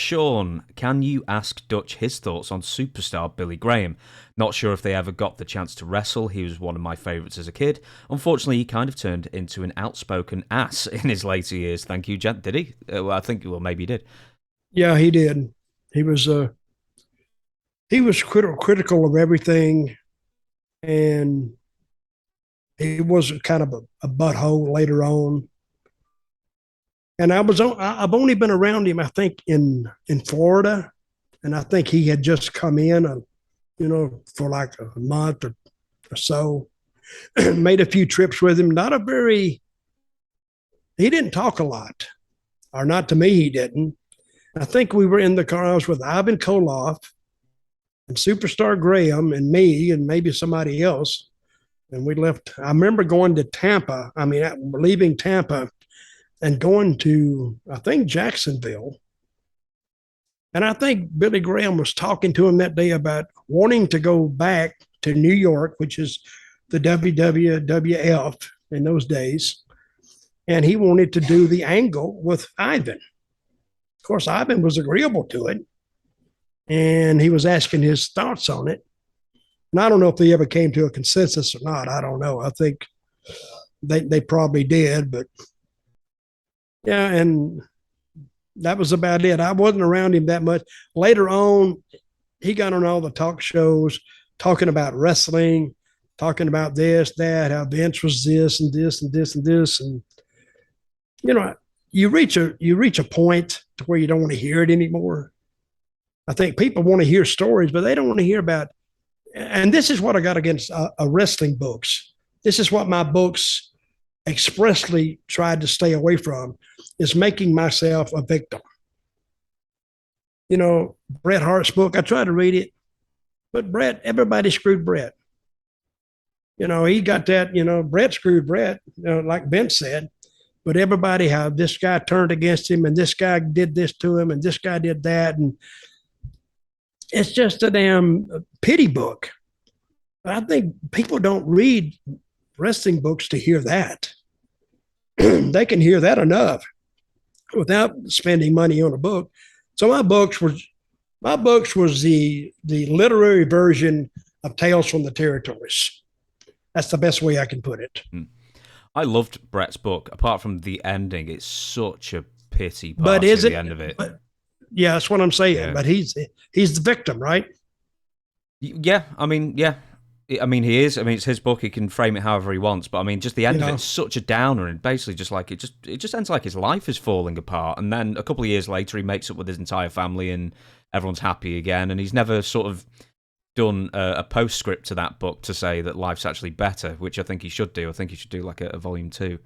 Sean, can you ask Dutch his thoughts on superstar Billy Graham? Not sure if they ever got the chance to wrestle. He was one of my favourites as a kid. Unfortunately, he kind of turned into an outspoken ass in his later years. Thank you, Jen. Did he? Well, I think, well, maybe he did. Yeah, he did. He was critical of everything, and he was kind of a butthole later on. And I've only been around him, I think, in Florida, and I think he had just come in, for like a month or so. Made a few trips with him. He didn't talk a lot, or not to me, he didn't. I think we were in the car. I was with Ivan Koloff and Superstar Graham and me and maybe somebody else. And we left. I remember going to Tampa. I mean, leaving Tampa and going to, I think, Jacksonville. And I think Billy Graham was talking to him that day about wanting to go back to New York, which is the WWF in those days. And he wanted to do the angle with Ivan. Of course, Ivan was agreeable to it. And he was asking his thoughts on it. And I don't know if they ever came to a consensus or not. I don't know. I think they probably did, but yeah, and that was about it. I wasn't around him that much. Later on, he got on all the talk shows talking about wrestling, talking about this, that, how Vince was this and this and this and this. And, you reach a point to where you don't want to hear it anymore. I think people want to hear stories, but they don't want to hear about, and this is what I got against wrestling books. This is what my books expressly tried to stay away from, is making myself a victim. Bret Hart's book, I tried to read it, but everybody screwed Bret. He got that, Bret screwed Bret, like Vince said, but everybody, how this guy turned against him and this guy did this to him and this guy did that. And it's just a damn pity book. I think people don't read wrestling books to hear that. They can hear that enough without spending money on a book. So my books was the literary version of Tales from the Territories. That's the best way I can put it. I loved Bret's book. Apart from the ending, it's such a pity part but is at it, the end of it. But, yeah, that's what I'm saying. Yeah. But he's the victim, right? Yeah, I mean, yeah. I mean, he is. I mean, it's his book. He can frame it however he wants. But I mean, just the end of it's such a downer, and basically just like it just ends like his life is falling apart. And then a couple of years later, he makes up with his entire family, and everyone's happy again. And he's never sort of done a postscript to that book to say that life's actually better, which I think he should do. I think he should do like a volume 2.